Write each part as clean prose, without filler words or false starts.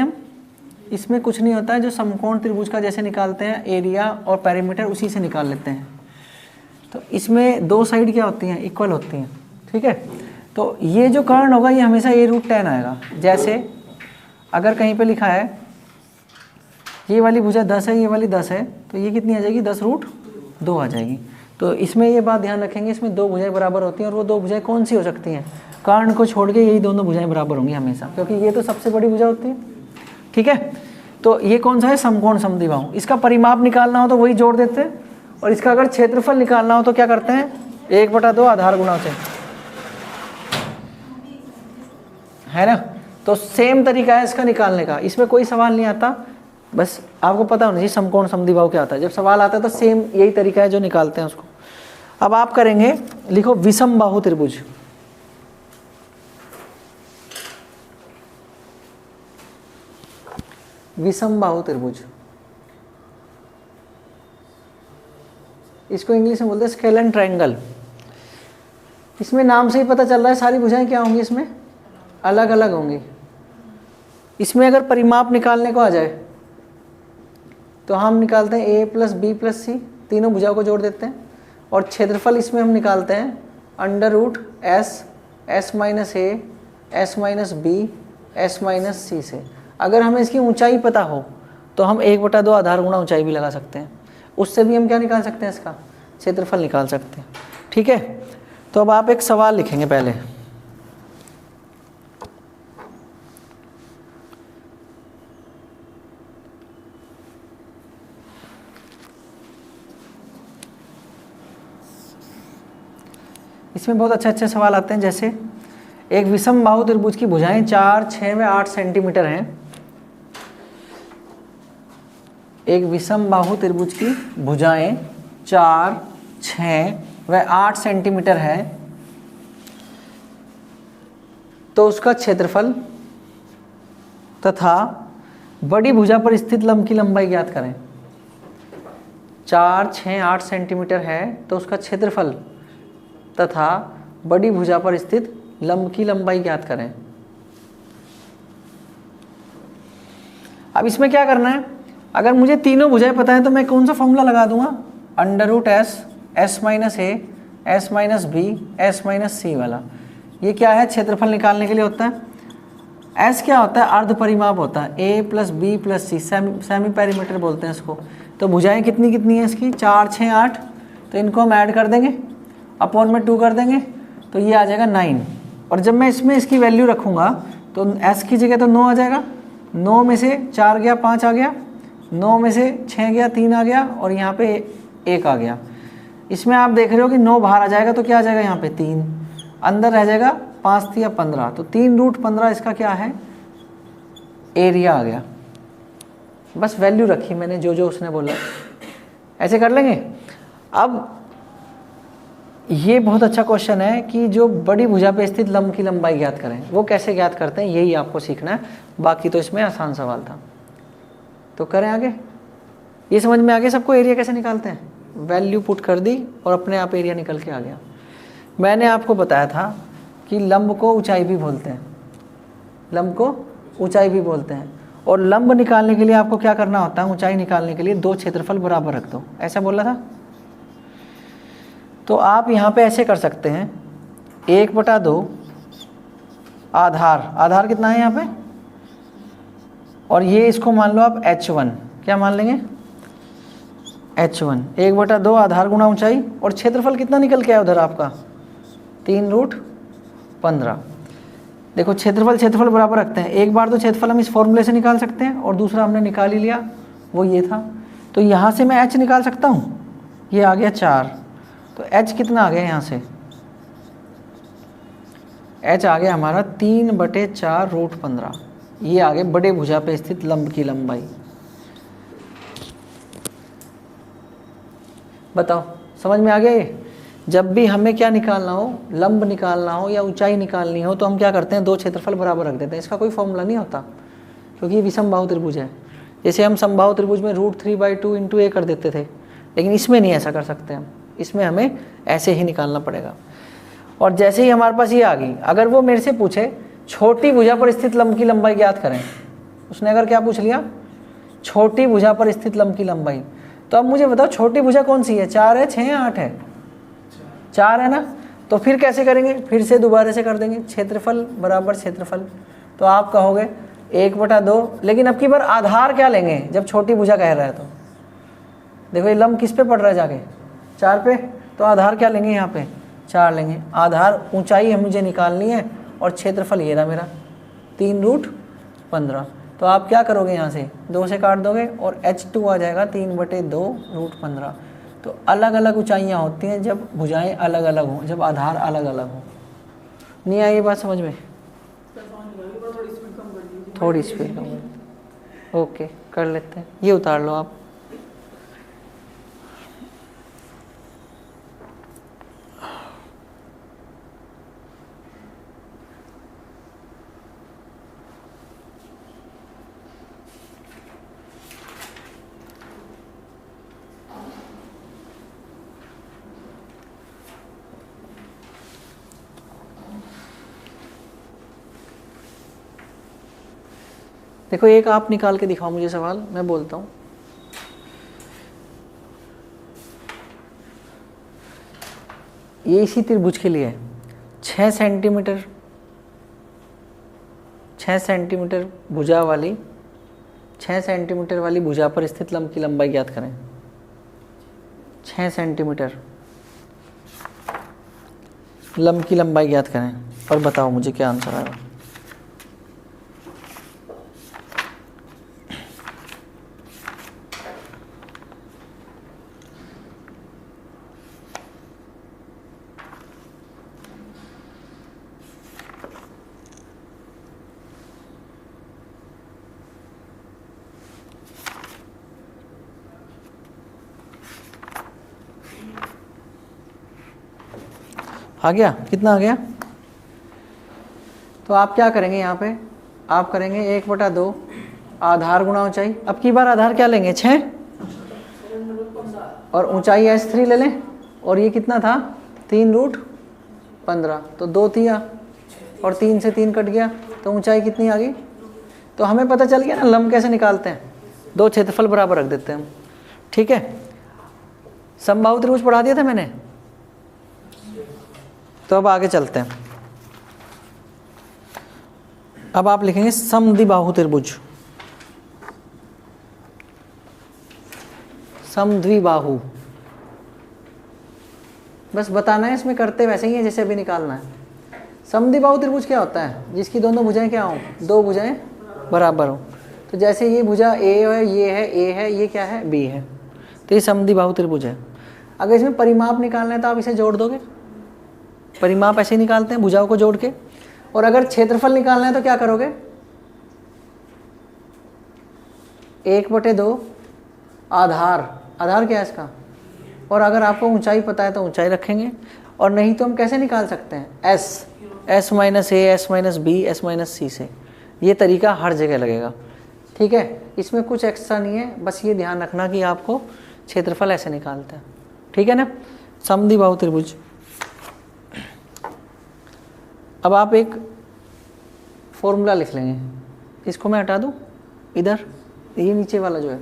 हम इसमें कुछ नहीं होता है, जो समकोण त्रिभुज का जैसे निकालते हैं एरिया और पेरीमीटर उसी से निकाल लेते हैं। तो इसमें दो साइड क्या होती हैं, इक्वल होती हैं, ठीक है। तो ये जो कर्ण होगा ये हमेशा a√10 आएगा। जैसे अगर कहीं पे लिखा है ये वाली भुजा 10 है, ये वाली 10 है, तो ये कितनी आ जाएगी, 10√2 आ जाएगी। तो इसमें ये बात ध्यान रखेंगे, इसमें दो भुजाएं बराबर होती हैं और वो दो भुजाएं कौन सी हो सकती हैं, कर्ण को छोड़ के यही दोनों भुजाएं बराबर होंगी हमेशा, क्योंकि ये तो सबसे बड़ी भुजा होती है, ठीक है। तो ये कौन सा है, समकोण समद्विबाहु। इसका परिमाप निकालना हो तो वही जोड़ देते हैं, और इसका अगर क्षेत्रफल निकालना हो तो क्या करते हैं, 1/2 आधार गुणा से, है ना। तो सेम तरीका है इसका निकालने का, इसमें कोई सवाल नहीं आता, बस आपको पता होना चाहिए समकोण समद्विबाहु क्या आता है। जब सवाल आता है तो सेम यही तरीका है जो निकालते हैं उसको। अब आप करेंगे, लिखो विषम बाहु त्रिभुज। विषम बाहु त्रिभुज, इसको इंग्लिश में बोलते हैं स्केलन ट्रायंगल। इसमें नाम से ही पता चल रहा है सारी भुजाएं क्या होंगी, इसमें अलग अलग होंगी। इसमें अगर परिमाप निकालने को आ जाए तो हम निकालते हैं a + b + c, तीनों भुजाओं को जोड़ देते हैं, और क्षेत्रफल इसमें हम निकालते हैं √s s - a s - b s - c से। अगर हमें इसकी ऊंचाई पता हो तो हम 1/2 आधार गुणा ऊंचाई भी लगा सकते हैं, उससे भी हम क्या निकाल सकते हैं, इसका क्षेत्रफल निकाल सकते हैं, ठीक है। तो अब आप एक सवाल लिखेंगे पहले, इसमें बहुत अच्छे अच्छे सवाल आते हैं। जैसे एक विषम बाहु त्रिभुज की भुजाएं 4, 6 व 8 सेंटीमीटर हैं। एक विषम बाहु त्रिभुज की भुजाएं 4, 6 व 8 सेंटीमीटर है, तो उसका क्षेत्रफल तथा बड़ी भुजा पर स्थित लंब की लंबाई ज्ञात करें। 4, 6, 8 सेंटीमीटर है तो उसका क्षेत्रफल तथा बड़ी भुजा पर स्थित लंब की लंबाई ज्ञात करें। अब इसमें क्या करना है, अगर मुझे तीनों भुजाएं पता है तो मैं कौन सा फॉर्मूला लगा दूंगा, √s s - a s - b s - c वाला। ये क्या है, क्षेत्रफल निकालने के लिए होता है। s क्या होता है, अर्ध परिमाप होता है, a + b + c, semi perimeter बोलते हैं इसको। तो भुजाएं कितनी कितनी है इसकी, 4, 6, 8, तो इनको हम ऐड कर देंगे, अपॉन में 2 कर देंगे, तो ये आ जाएगा 9। और जब मैं इसमें इसकी वैल्यू रखूँगा तो s की जगह तो 9 आ जाएगा, 9 में से 4 गया 5 आ गया, 9 में से 6 गया 3 आ गया, और यहाँ पे 1 आ गया। इसमें आप देख रहे हो कि 9 बाहर आ जाएगा तो क्या आ जाएगा, यहाँ पे 3 अंदर रह जाएगा, 5 या 15, तो 3√15 इसका क्या है, एरिया आ गया। बस वैल्यू रखी मैंने जो जो उसने बोला, ऐसे कर लेंगे। अब ये बहुत अच्छा क्वेश्चन है कि जो बड़ी भुजा पे स्थित लंब की लंबाई ज्ञात करें, वो कैसे ज्ञात करते हैं यही आपको सीखना है। बाकी तो इसमें आसान सवाल था, तो करें आगे। ये समझ में आ गया सबको, एरिया कैसे निकालते हैं, वैल्यू पुट कर दी और अपने आप एरिया निकल के आ गया। मैंने आपको बताया था कि लंब को ऊंचाई भी बोलते हैं, लंब को ऊंचाई भी बोलते हैं, और लंब निकालने के लिए आपको क्या करना होता है, ऊंचाई निकालने के लिए दो क्षेत्रफल बराबर रख दो, ऐसा बोला था। तो आप यहाँ पे ऐसे कर सकते हैं, 1/2 आधार कितना है यहाँ पे, और ये इसको मान लो आप h1, क्या मान लेंगे, h1, 1/2 आधार गुणा ऊंचाई, और क्षेत्रफल कितना निकल के आया उधर आपका, 3√15। देखो क्षेत्रफल बराबर रखते हैं, एक बार तो क्षेत्रफल हम इस फॉर्मूले से निकाल सकते हैं, और दूसरा हमने निकाल ही लिया, वो ये था। तो यहाँ से मैं h निकाल सकता हूँ, ये आ गया 4, तो h कितना आ गया यहाँ से, h आ गया हमारा 3/4√15। ये आ गए बड़े भुजा पे स्थित लंब की लंबाई। बताओ समझ में आ गया ये। जब भी हमें क्या निकालना हो, लंब निकालना हो या ऊंचाई निकालनी हो, तो हम क्या करते हैं, दो क्षेत्रफल बराबर रख देते हैं। इसका कोई फॉर्मूला नहीं होता, क्योंकि ये विषम बाहु त्रिभुज है। जैसे हम समबाहु त्रिभुज में √3/2 × a कर देते थे, लेकिन इसमें नहीं ऐसा कर सकते हम, इसमें हमें ऐसे ही निकालना पड़ेगा। और जैसे ही हमारे पास ये आ गई, अगर वो मेरे से पूछे छोटी भुजा पर स्थित लंब की लंबाई ज्ञात करें, उसने अगर क्या पूछ लिया, छोटी भुजा पर स्थित लंब की लंबाई। तो अब मुझे बताओ छोटी भुजा कौन सी है, 4 है, 6 है, 8 है? 4 है ना। तो फिर कैसे करेंगे, फिर से दोबारा से कर देंगे, क्षेत्रफल बराबर क्षेत्रफल। तो आप कहोगे 1/2, लेकिन अब की बार आधार क्या लेंगे जब छोटी भुजा कह रहा है? तो देखो ये लंब किस पे पड़ रहा है जाके, 4 पे, तो आधार क्या लेंगे यहाँ पे, 4 लेंगे। आधार ऊंचाई है मुझे निकालनी है और क्षेत्रफल ये रहा मेरा 3√15। तो आप क्या करोगे, यहाँ से 2 से काट दोगे और h2 आ जाएगा 3/2√15। तो अलग अलग ऊंचाइयाँ होती हैं जब भुजाएं अलग अलग हों, जब आधार अलग अलग हों। नहीं आई ये बात समझ में? थोड़ी स्पीड कम, ओके कर लेते हैं। ये उतार लो आप। देखो एक आप निकाल के दिखाओ मुझे सवाल, मैं बोलता हूँ। ये इसी त्रिभुज के लिए है, 6 सेंटीमीटर भुजा वाली, 6 सेंटीमीटर वाली भुजा पर स्थित लंब की लंबाई ज्ञात करें। 6 सेंटीमीटर लंब की लंबाई ज्ञात करें और बताओ मुझे क्या आंसर आएगा। आ गया, कितना आ गया? तो आप क्या करेंगे यहाँ पे, आप करेंगे 1/2 आधार गुणा ऊंचाई। अब की बार आधार क्या लेंगे, 6 और ऊंचाई h3 ले लें, और ये कितना था 3√15। तो 2 थिया और 3 से 3 कट गया, तो ऊंचाई कितनी आ गई? तो हमें पता चल गया ना लंब कैसे निकालते हैं, 2 क्षेत्रफल बराबर रख देते हैं हम। ठीक है, समबाहु त्रिभुज पढ़ा दिया था मैंने। तो अब आगे चलते हैं। अब आप लिखेंगे समद्विबाहु त्रिभुज, समद्विबाहु। बस बताना है, इसमें करते वैसे ही है जैसे अभी निकालना है। समद्विबाहु त्रिभुज क्या होता है, जिसकी दोनों भुजाएं क्या हों, 2 भुजाएं बराबर हों। तो जैसे ये भुजा ए है, ये है ए है, ये क्या है बी है, तो ये समद्विबाहु त्रिभुज है। अगर इसमें परिमाप निकालना है तो आप इसे जोड़ दोगे, परिमाप ऐसे ही निकालते हैं भुजाओं को जोड़ के। और अगर क्षेत्रफल निकालना है तो क्या करोगे, 1/2 आधार, आधार क्या है इसका, और अगर आपको ऊंचाई पता है तो ऊंचाई रखेंगे, और नहीं तो हम कैसे निकाल सकते हैं, s minus A, s minus B, s minus C से। ये तरीका हर जगह लगेगा। ठीक है, इसमें कुछ एक्स्ट्रा नहीं है, बस ये ध्यान रखना कि आपको क्षेत्रफल ऐसे निकालते हैं। ठीक है ना, समद्विबाहु त्रिभुज। अब आप एक फॉर्मूला लिख लेंगे, इसको मैं हटा दूं इधर, ये नीचे वाला जो है,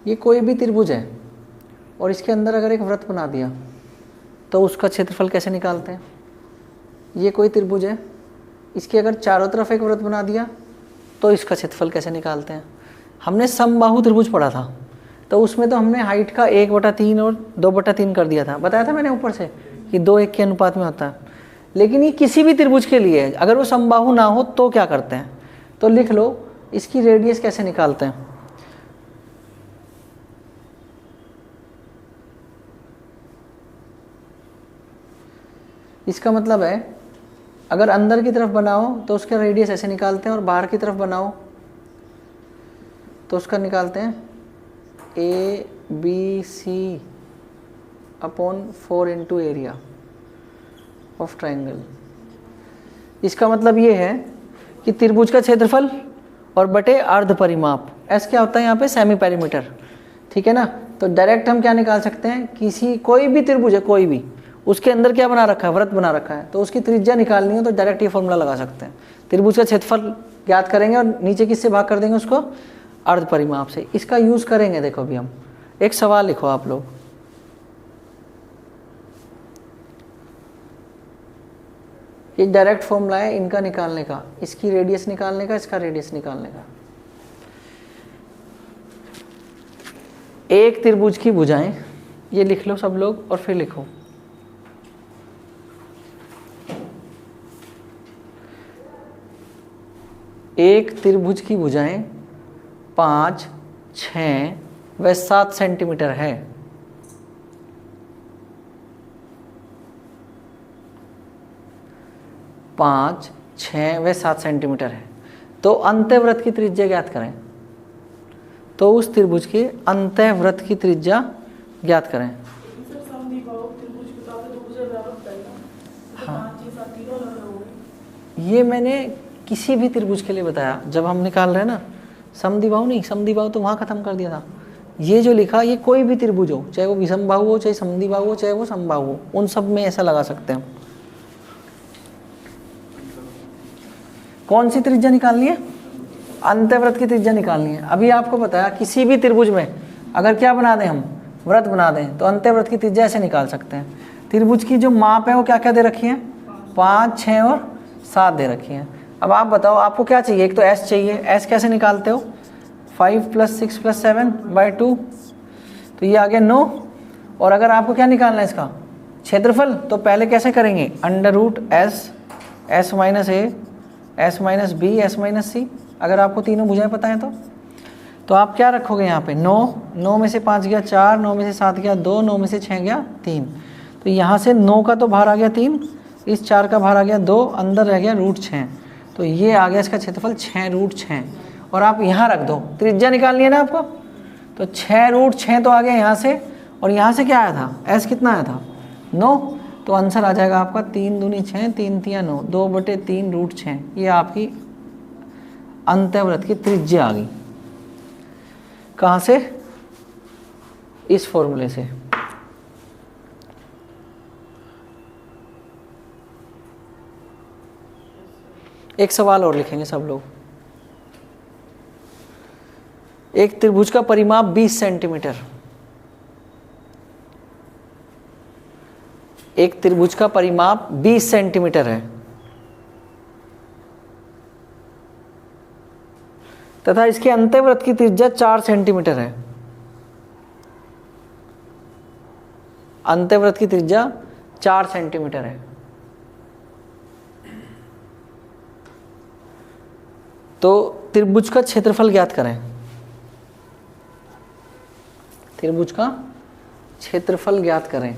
ये कोई भी त्रिभुज है और इसके अंदर अगर एक वृत्त बना दिया तो उसका क्षेत्रफल कैसे निकालते हैं। ये कोई त्रिभुज है, इसके अगर चारों तरफ एक वृत्त बना दिया तो इसका क्षेत्रफल कैसे निकालते हैं। हमने समबाहु त्रिभुज पढ़ा था, तो उसमें तो हमने हाइट का 1/3 और 2/3 कर दिया था, बताया था मैंने ऊपर से कि 2:1 के अनुपात में होता है। लेकिन ये किसी भी त्रिभुज के लिए है, अगर वो समबाहु ना हो तो क्या करते हैं, तो लिख लो इसकी रेडियस कैसे निकालते हैं। इसका मतलब है अगर अंदर की तरफ बनाओ तो उसका रेडियस ऐसे निकालते हैं, और बाहर की तरफ बनाओ तो उसका निकालते हैं ABC/4 × एरिया ऑफ ट्राइंगल। इसका मतलब ये है कि त्रिभुज का क्षेत्रफल और बटे अर्ध परिमाप, एस क्या होता है यहाँ पे, सेमी पेरीमीटर। ठीक है ना, तो डायरेक्ट हम क्या निकाल सकते हैं, कोई भी त्रिभुज है, कोई भी, उसके अंदर क्या बना रखा है, वृत्त बना रखा है, तो उसकी त्रिज्या निकालनी है तो डायरेक्ट ये फॉर्मूला लगा सकते हैं। त्रिभुज का क्षेत्रफल ज्ञात करेंगे और नीचे किससे भाग कर देंगे उसको, अर्ध परिमाप से। इसका यूज करेंगे। देखो अभी हम एक सवाल लिखो आप लोग, ये डायरेक्ट फॉर्मूला है इनका निकालने का, इसकी रेडियस निकालने का, इसका रेडियस निकालने का। एक त्रिभुज की भुजाएं, ये लिख लो सब लोग और फिर लिखो एक त्रिभुज की भुजाएं 5, 6 व 7 सेंटीमीटर है। पाँच, 6 व 7 सेंटीमीटर है। तो अंतःवृत्त की त्रिज्या ज्ञात करें। तो उस त्रिभुज की अंतःवृत्त की त्रिज्या ज्ञात करें। हाँ, ये मैंने किसी भी त्रिभुज के लिए बताया जब हम निकाल रहे हैं ना, समद्विबाहु नहीं, समद्विबाहु तो वहाँ खत्म कर दिया था। ये जो लिखा, ये कोई भी त्रिभुज हो, चाहे वो विषमबाहु हो, चाहे समद्विबाहु हो, चाहे वो समबाहु हो, उन सब में ऐसा लगा सकते हैं। कौन सी त्रिज्या निकालनी है, अंतःवृत्त की त्रिज्या निकालनी है। अभी आपको बताया किसी भी त्रिभुज में अगर क्या बना दें, हम वृत्त बना दें, तो अंतःवृत्त की त्रिज्या ऐसे निकाल सकते हैं। त्रिभुज की जो माप है वो क्या क्या दे रखी है, 5, 6 और 7 दे रखी है। अब आप बताओ आपको क्या चाहिए, एक तो एस चाहिए। एस कैसे निकालते हो, 5 + 6 + 7/2, तो ये आ गया 9। और अगर आपको क्या निकालना है इसका क्षेत्रफल, तो पहले कैसे करेंगे, √S, S - A, S - B, S - C। अगर आपको तीनों भुजाएं पता है तो आप क्या रखोगे यहाँ पे, 9 में से 5 गया 4, 9 में से 7 गया 2, 9 में से 6 गया 3। तो यहाँ से 9 का तो बाहर आ गया 3, इस 4 का बाहर आ गया 2, अंदर रह गया √6। तो ये आ गया इसका क्षेत्रफल 6√6। और आप यहाँ रख दो, त्रिज्या निकालनी है ना आपको, तो 6√6 तो आ गया यहाँ से, और यहाँ से क्या आया था, S कितना आया था, 9। तो आंसर आ जाएगा आपका 3 दूनी 6, 3 तिया 9, 2/3√6। ये आपकी अंतःवृत्त की त्रिज्या आ गई। कहाँ से, इस फॉर्मूले से। एक सवाल और लिखेंगे सब लोग। एक त्रिभुज का परिमाप 20 सेंटीमीटर, एक त्रिभुज का परिमाप 20 सेंटीमीटर है तथा इसके अंतःवृत्त की त्रिज्या 4 सेंटीमीटर है। अंतःवृत्त की त्रिज्या 4 सेंटीमीटर है। तो त्रिभुज का क्षेत्रफल ज्ञात करें। त्रिभुज का क्षेत्रफल ज्ञात करें।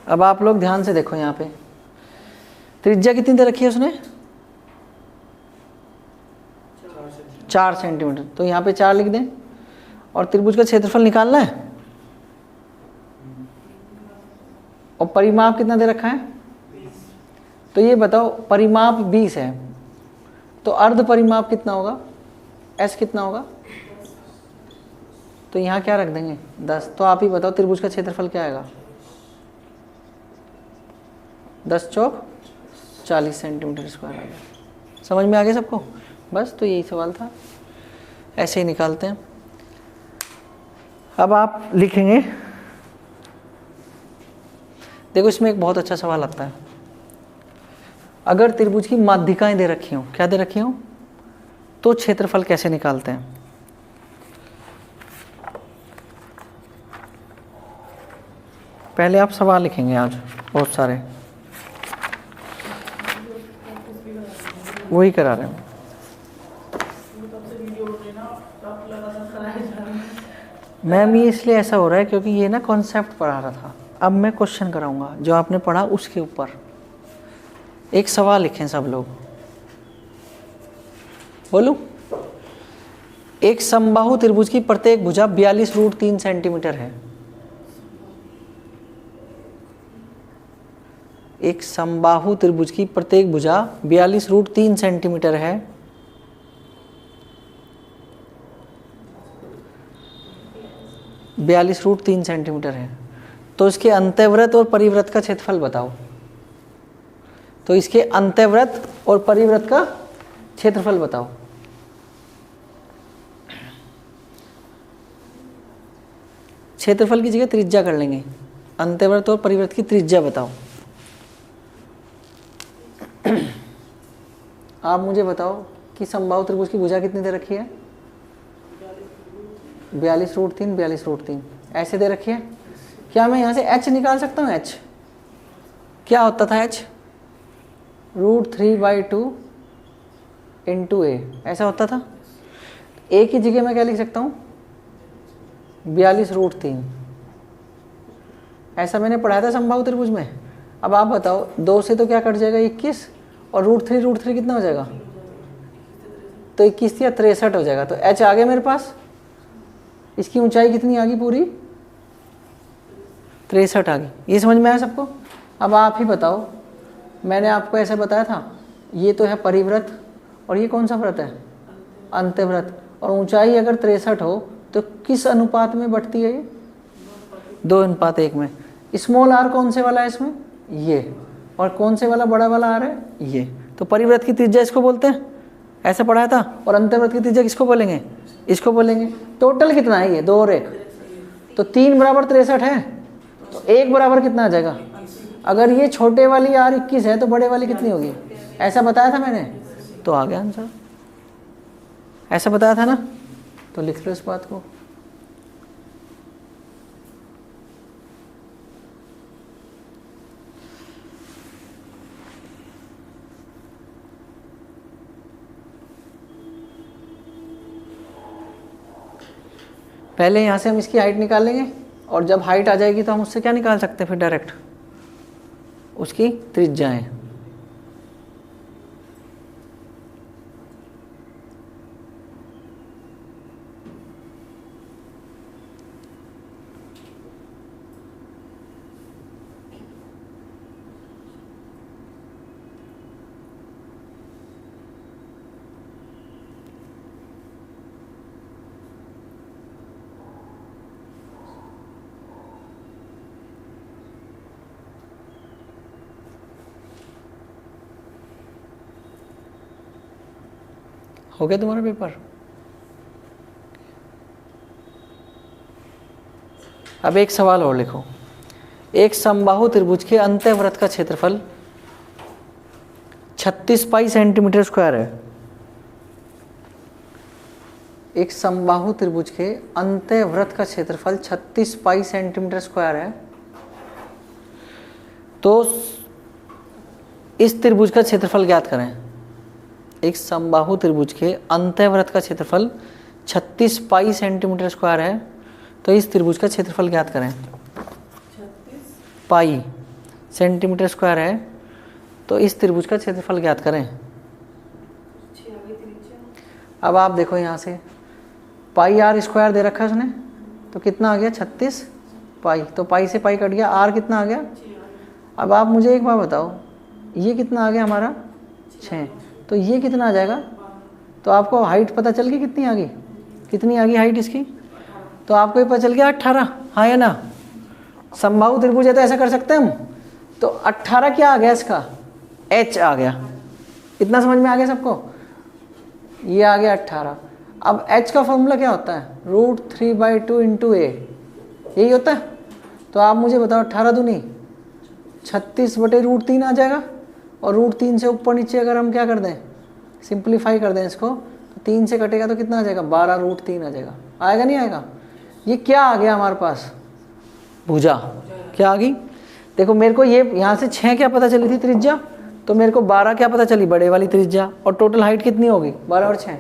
अब आप लोग ध्यान से देखो, यहाँ पे त्रिज्या कितनी दे रखी है उसने, 4 सेंटीमीटर। तो यहाँ पे 4 लिख दें। और त्रिभुज का क्षेत्रफल निकालना है, और परिमाप कितना दे रखा है, 20। तो ये बताओ परिमाप 20 है, तो अर्ध परिमाप कितना होगा, S कितना होगा, तो यहाँ क्या रख देंगे, 10। तो आप ही बताओ त्रिभुज का क्षेत्रफल क्या आएगा, 10 चौक 40 सेंटीमीटर स्क्वायर आ गया। समझ में आ गया सबको, बस। तो यही सवाल था, ऐसे ही निकालते हैं। अब आप लिखेंगे, देखो इसमें एक बहुत अच्छा सवाल आता है। अगर त्रिभुज की माध्यिकाएं दे रखी हो, क्या दे रखी हो, तो क्षेत्रफल कैसे निकालते हैं। पहले आप सवाल लिखेंगे आज बहुत सारे, वही करा रहे हैं। मैम ये इसलिए ऐसा हो रहा है क्योंकि ये ना कॉन्सेप्ट पढ़ा रहा था, अब मैं क्वेश्चन कराऊंगा जो आपने पढ़ा उसके ऊपर। एक सवाल लिखें सब लोग, बोलूं। एक समबाहु त्रिभुज की प्रत्येक भुजा 42√3 सेंटीमीटर है। एक समबाहु त्रिभुज की प्रत्येक भुजा 42√3 सेंटीमीटर है 42√3 सेंटीमीटर है। तो इसके अंतःव्रत और परिव्रत का क्षेत्रफल बताओ। तो इसके अंतःव्रत और परिव्रत का क्षेत्रफल बताओ। क्षेत्रफल की जगह त्रिज्या कर लेंगे। अंतःव्रत और परिव्रत की त्रिज्या बताओ। आप मुझे बताओ कि समबाहु त्रिभुज की भुजा कितनी दे रखी है? 42√3 42√3 ऐसे दे रखी है। क्या मैं यहाँ से h निकाल सकता हूँ? h क्या होता था? h √3/2 इंटू a ऐसा होता था। a की जगह मैं क्या लिख सकता हूँ? 42√3 ऐसा मैंने पढ़ाया था समबाहु त्रिभुज में। अब आप बताओ 2 से तो क्या कट जाएगा? 21 और √3 कितना हो जाएगा? तो 21 या 63 हो जाएगा। तो h आ गया मेरे पास। इसकी ऊंचाई कितनी आ गई? पूरी 63 आ गई। ये समझ में आया सबको? अब आप ही बताओ, मैंने आपको ऐसा बताया था, ये तो है परिव्रत और ये कौन सा व्रत है? अंतःव्रत। और ऊंचाई अगर 63 हो तो किस अनुपात में बढ़ती है ये? 2:1 में। स्मॉल आर कौन से वाला है इसमें? ये। और कौन से वाला बड़ा वाला आर है? ये। तो परिव्रत की त्रिज्या इसको बोलते हैं, ऐसा पढ़ाया था। और अंतःव्रत की त्रिज्या किसको बोलेंगे? इसको बोलेंगे। टोटल कितना है ये? 2 और 1 तो 3 बराबर 63 है। तो 1 बराबर कितना आ जाएगा? अगर ये छोटे वाली आर 21 है तो बड़े वाली कितनी होगी? ऐसा बताया था मैंने, तो आ गया आंसर। ऐसा बताया था ना, तो लिख लो इस बात को। पहले यहाँ से हम इसकी हाइट निकाल लेंगे और जब हाइट आ जाएगी तो हम उससे क्या निकाल सकते हैं? फिर डायरेक्ट उसकी त्रिज्याएं। हो गया तुम्हारा पेपर? अब एक सवाल और लिखो। एक समबाहु त्रिभुज के अंतःव्रत का क्षेत्रफल 36 पाई सेंटीमीटर स्क्वायर है। एक समबाहु त्रिभुज के अंतःव्रत का क्षेत्रफल 36 पाई सेंटीमीटर स्क्वायर है। तो इस त्रिभुज का क्षेत्रफल ज्ञात करें। एक समबाहु त्रिभुज के अंतःव्रत का क्षेत्रफल 36 पाई सेंटीमीटर स्क्वायर है। तो इस त्रिभुज का क्षेत्रफल ज्ञात करें। 36 पाई सेंटीमीटर स्क्वायर है, तो इस त्रिभुज का क्षेत्रफल ज्ञात करें। अब आप देखो यहाँ से पाई आर स्क्वायर दे रखा है उसने, तो कितना आ गया? 36 पाई। तो पाई से पाई कट गया, आर कितना आ गया? अब आप मुझे एक बात बताओ, ये कितना आ गया हमारा? 6। तो ये कितना आ जाएगा? तो आपको हाइट पता चल गई कितनी आ गई? कितनी आ गई हाइट इसकी? तो आपको ये पता चल गया 18, हाँ या ना? समबाहु त्रिभुज है तो ऐसा कर सकते हैं हम। तो 18 क्या आ गया इसका? h आ गया। इतना समझ में आ गया सबको? ये आ गया 18। अब h का फॉर्मूला क्या होता है? √3/2 इंटू a, यही होता है। तो आप मुझे बताओ 18 दूनी 36/√3 आ जाएगा। और √3 से ऊपर नीचे अगर हम क्या कर दें, सिंप्लीफाई कर दें इसको, तो 3 से कटेगा तो कितना आ जाएगा? 12√3 आ जाएगा। आएगा नहीं आएगा? ये क्या आ गया हमारे पास? भुजा। क्या आ गई? देखो मेरे को ये यहाँ से 6 क्या पता चली थी त्रिज्या, तो मेरे को 12 क्या पता चली? बड़े वाली त्रिज्या। और टोटल हाइट कितनी होगी? 12 और 6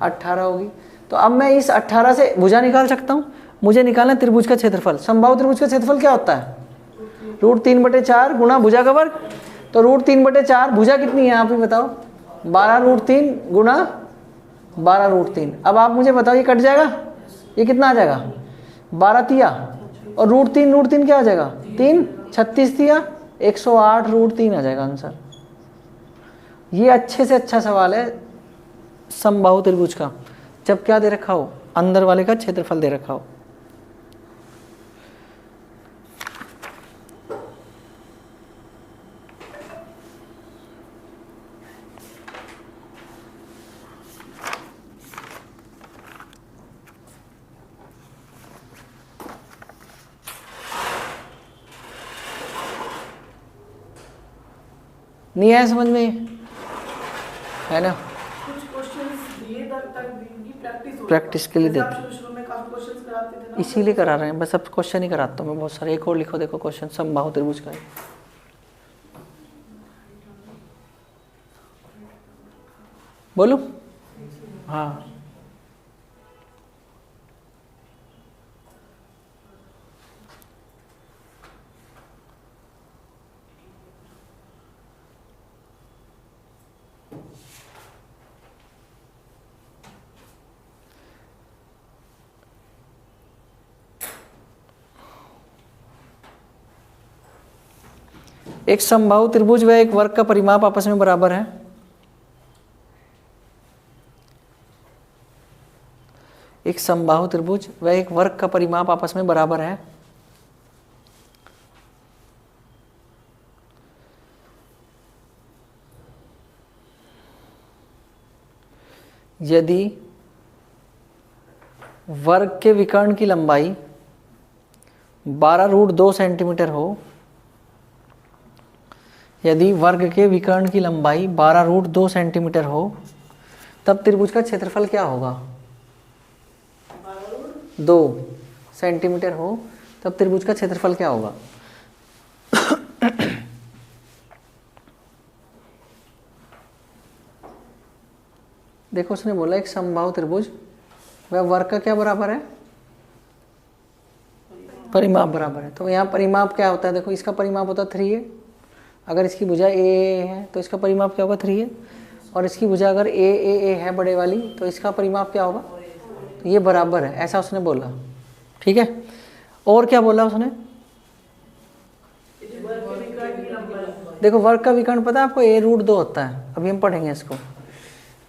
18 होगी। तो अब मैं इस 18 से भुजा निकाल सकता हूँ। मुझे निकालना त्रिभुज का क्षेत्रफल। समबाहु त्रिभुज का क्षेत्रफल क्या होता है? √3/4 गुणा भुजा का वर्ग। तो √3/4 भुजा कितनी है आप ही बताओ? 12√3 गुणा 12√3। अब आप मुझे बताओ ये कट जाएगा, ये कितना आ जाएगा? 12 तिया और √3 क्या आ जाएगा? 3 36 तिया 108 √3 आ जाएगा आंसर। ये अच्छे से अच्छा सवाल है समबाहु त्रिभुज का, जब क्या दे रखा हो? अंदर वाले का क्षेत्रफल दे रखा हो। नहीं आया समझ में, है ना? कुछ क्वेश्चंस दिए तक की प्रैक्टिस हो, प्रैक्टिस के लिए जैसे देते, आप शुरू में काफी क्वेश्चंस कराते थे ना, इसीलिए करा रहे हैं, बस अब क्वेश्चन ही कराता हूँ मैं बहुत सारे। एक और लिखो, देखो क्वेश्चन समबाहु त्रिभुज का है। बोलो। हाँ, एक समबाहु त्रिभुज व एक वर्ग का परिमाप आपस में बराबर है। एक समबाहु त्रिभुज व एक वर्ग का परिमाप आपस में बराबर है यदि वर्ग के विकर्ण की लंबाई 12√2 सेंटीमीटर हो। यदि वर्ग के विकर्ण की लंबाई 12√2 सेंटीमीटर हो, तब त्रिभुज का क्षेत्रफल क्या होगा? 2 सेंटीमीटर हो, तब त्रिभुज का क्षेत्रफल क्या होगा? देखो उसने बोला एक समबाहु त्रिभुज वह वर्ग का क्या बराबर है? परिमाप बराबर है। तो यहाँ परिमाप क्या होता है? देखो इसका परिमाप होता है 3a। अगर इसकी भुजा ए है तो इसका परिमाप क्या होगा? 3a। और इसकी भुजा अगर ए है बड़े वाली, तो इसका परिमाप क्या होगा? तो ये बराबर है, ऐसा उसने बोला। ठीक है, और क्या बोला उसने? देखो वर्ग का विकर्ण पता है आपको, a√2 होता है। अभी हम पढ़ेंगे इसको।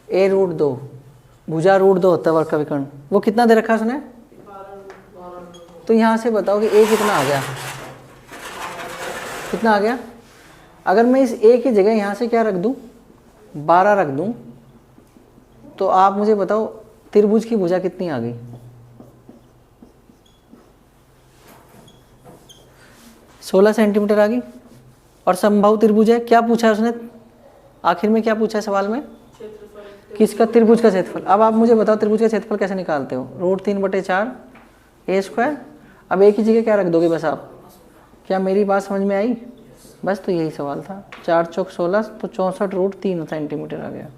a√2 भुजा √2 होता है वर्ग का विकर्ण। वो कितना दे रखा है उसने? तो यहाँ से बताओ कि a कितना आ गया? कितना आ गया? अगर मैं इस a की जगह यहाँ से क्या रख दूँ? 12 रख दूँ, तो आप मुझे बताओ त्रिभुज की भुजा कितनी आ गई? 16 सेंटीमीटर आ गई। और समबाहु त्रिभुज है, क्या पूछा है उसने आखिर में? क्या पूछा है सवाल में? किसका? त्रिभुज का क्षेत्रफल। अब आप मुझे बताओ त्रिभुज का क्षेत्रफल कैसे निकालते हो? √3/4 a²। अब a की जगह क्या रख दोगे बस आप? क्या मेरी बात समझ में आई? बस, तो यही सवाल था। 4 चौक 16, तो 64√3 सेंटीमीटर आ गया।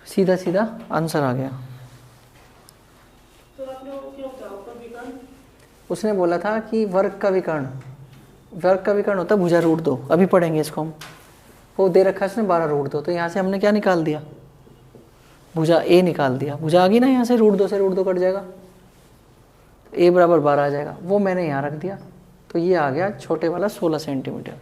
सीधा सीधा आंसर आ गया। तो आपने वो क्या बताया ऊपर विकर्ण? उसने बोला था कि वर्ग का विकर्ण, वर्ग का विकर्ण होता है भुजा √2। अभी पढ़ेंगे इसको हम। वो दे रखा है इसने 12√2, तो यहाँ से हमने क्या निकाल दिया? भुजा a निकाल दिया। भुजा आ गई ना, यहाँ से √2 से √2 कट जाएगा, a बराबर 12 आ जाएगा। वो मैंने यहाँ रख दिया, तो ये आ गया छोटे वाला 16 सेंटीमीटर।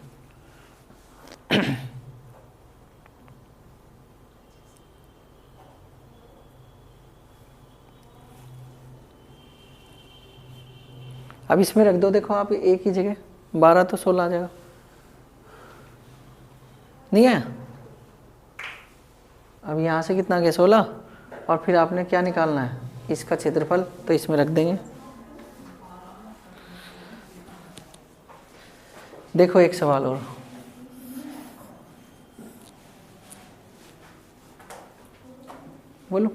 अब इसमें रख दो, देखो आप a की जगह 12 तो 16 आ जाएगा। नहीं है? अब यहाँ से कितना गया? 16। और फिर आपने क्या निकालना है? इसका क्षेत्रफल, तो इसमें रख देंगे। देखो एक सवाल और। बोलो।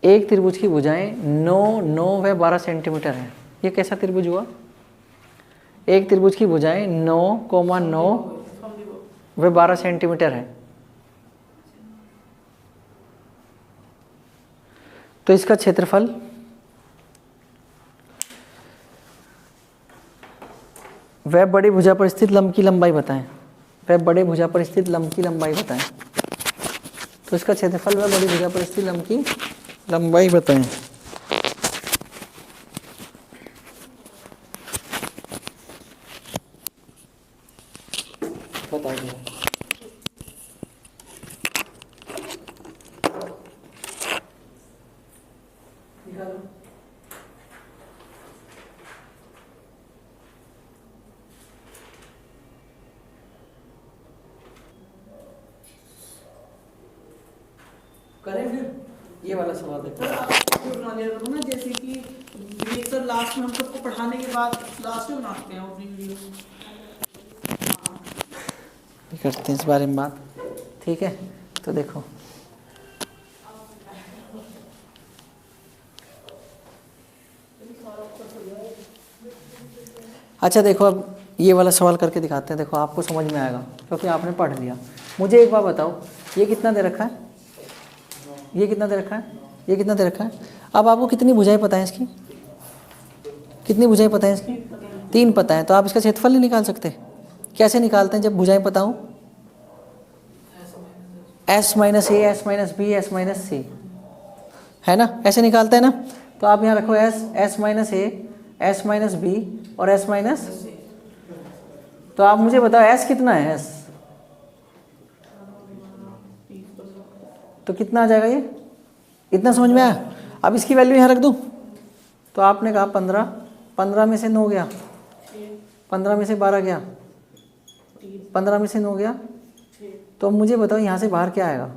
एक त्रिभुज की भुजाएं 9, 9 व 12 सेंटीमीटर है। ये कैसा त्रिभुज हुआ? एक त्रिभुज की भुजाएं 9,9 व 12 सेंटीमीटर है। तो इसका क्षेत्रफल वह बड़े भुजा पर स्थित लंब की लंबाई बताएं। वह बड़े भुजा पर स्थित लंब की लंबाई बताएं। तो इसका क्षेत्रफल वह बड़ी भुजा पर स्थित लंब की लंबाई बताएं। बता दिया। ये वाला सवाल देखो। सर आप वीडियो बना लिया करो ना, जैसे कि ये सर लास्ट में हम सबको पढ़ाने के बाद लास्ट में बनाते हैं अपनी वीडियो। करते हैं इस बारे में बात, ठीक है। तो देखो अच्छा देखो, अब ये वाला सवाल करके दिखाते हैं, देखो आपको समझ में आएगा क्योंकि आपने पढ़ लिया। मुझे एक बात बताओ, ये कितना दे रखा है, ये कितना दे रखा है, ये कितना दे रखा है। अब आपको कितनी भुजाएं पता है इसकी, कितनी भुजाएं पता है इसकी, 3 पता है। तो आप इसका क्षेत्रफल नहीं निकाल सकते। कैसे निकालते हैं जब भुजाएं पता हो, s minus A, S minus B, S minus C, है ना, ऐसे निकालते हैं ना। तो आप यहाँ रखो S minus A, S minus B और एस माइनस। तो आप मुझे बताओ एस कितना है, एस तो कितना आ जाएगा, ये इतना समझ में आया। अब इसकी वैल्यू यहाँ रख दूँ, तो आपने कहा 15, 15 में से 9 गया, 15 में से 12 गया, 15 में से 9 गया। तो मुझे बताओ यहाँ से बाहर क्या आएगा।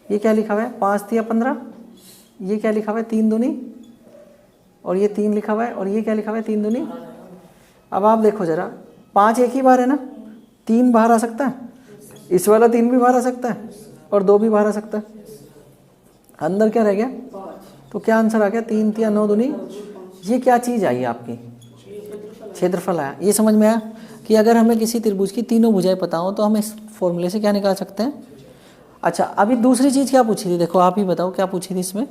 ये क्या लिखा हुआ है, 5 या 15, ये क्या लिखा हुआ है 3 दूनी, और ये 3 लिखा हुआ है, और ये क्या लिखा हुआ है 3 दूनी। अब आप देखो जरा, 5 एक ही बार है ना, 3 बाहर आ सकता है, इस वाला 3 भी बाहर आ सकता है, और 2 भी बाहर आ सकता है। अंदर क्या रह गया, तो क्या आंसर आ गया, 3 3 9 दूनी। ये क्या चीज़ आई आपकी, क्षेत्रफल आया। ये समझ में आया कि अगर हमें किसी त्रिभुज की तीनों भुजाएं पता हो तो हम इस फॉर्मूले से क्या निकाल सकते हैं। अच्छा अभी दूसरी चीज़ क्या पूछी थी, देखो आप ही बताओ क्या पूछी थी इसमें,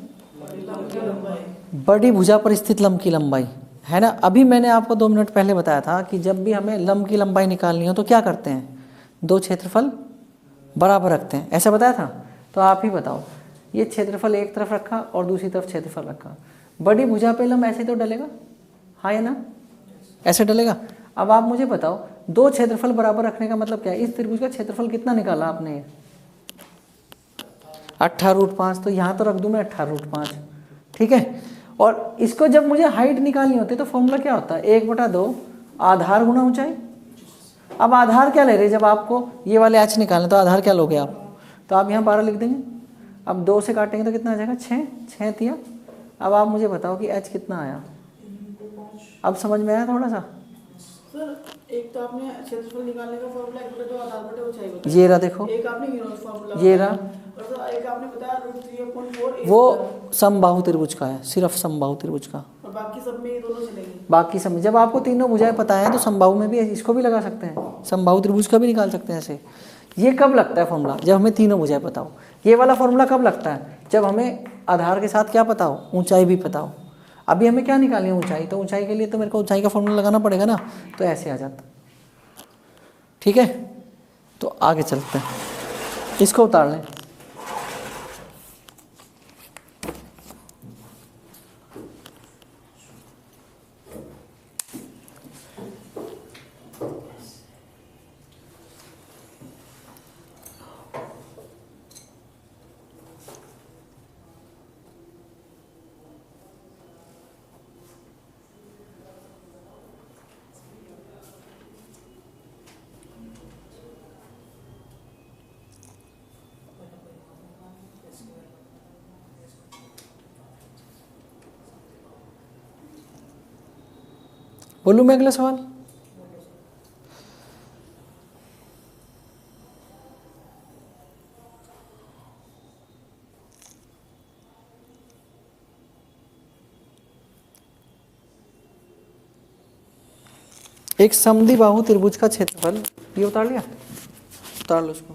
बड़ी भुजा पर स्थित लंब की लंबाई, है ना। अभी मैंने आपको 2 मिनट पहले बताया था कि जब भी हमें लंब की लंबाई निकालनी हो तो क्या करते हैं, 2 क्षेत्रफल बराबर रखते हैं, ऐसा बताया था। तो आप ही बताओ, ये क्षेत्रफल एक तरफ रखा और दूसरी तरफ क्षेत्रफल रखा, बड़ी भुजा पे लंब ऐसे तो डलेगा, हाँ या ना, ऐसे डलेगा। अब आप मुझे बताओ 2 क्षेत्रफल बराबर रखने का मतलब क्या है। इस त्रिभुज का क्षेत्रफल कितना निकाला आपने, 18√5, तो यहाँ तो रख दूँ मैं 18√5, ठीक है। और इसको जब मुझे हाइट निकालनी होती है तो फॉर्मूला क्या होता है, 1/2 आधार गुणा ऊंचाई। अब आधार क्या ले रहे, जब आपको ये वाले h निकालने तो आधार क्या लोगे आप, तो आप यहाँ 12 लिख देंगे। अब 2 से काटेंगे तो कितना आ जाएगा, 6, 6 तिया। अब आप मुझे बताओ कि h कितना आया, अब समझ में आया थोड़ा सा। सर एक तो आपने क्षेत्रफल निकालने का फॉर्मूला 1/2 आधार बटे ऊंचाई बताया, ये रहा देखो, एक आपने यूनिट फॉर्मूला, ये रहा, और सर एक आपने बताया √3/4, वो समबाहु त्रिभुज का है, सिर्फ समबाहु त्रिभुज का, और बाकी सब में ये दोनों चलेंगे। बाकी सब जब आपको तीनों भुजाएं पता है तो समबाहु में भी इसको भी लगा सकते हैं, समबाहु त्रिभुज का भी निकाल सकते हैं ऐसे। ये कब लगता है फॉर्मूला, जब हमें तीनों भुजाएं पता हो। ये वाला फॉर्मूला कब लगता है, जब हमें आधार के साथ क्या पता हो, ऊंचाई भी पता हो। अभी हमें क्या निकालनी है, ऊंचाई, तो ऊंचाई के लिए तो मेरे को ऊंचाई का फॉर्मूला लगाना पड़ेगा ना, तो ऐसे आ जाता, ठीक है। तो आगे चलते हैं, इसको उतार लें। बोलूँ मैं अगला सवाल, एक समद्विबाहु त्रिभुज का क्षेत्रफल, ये उतार लिया, उतार लो उसको।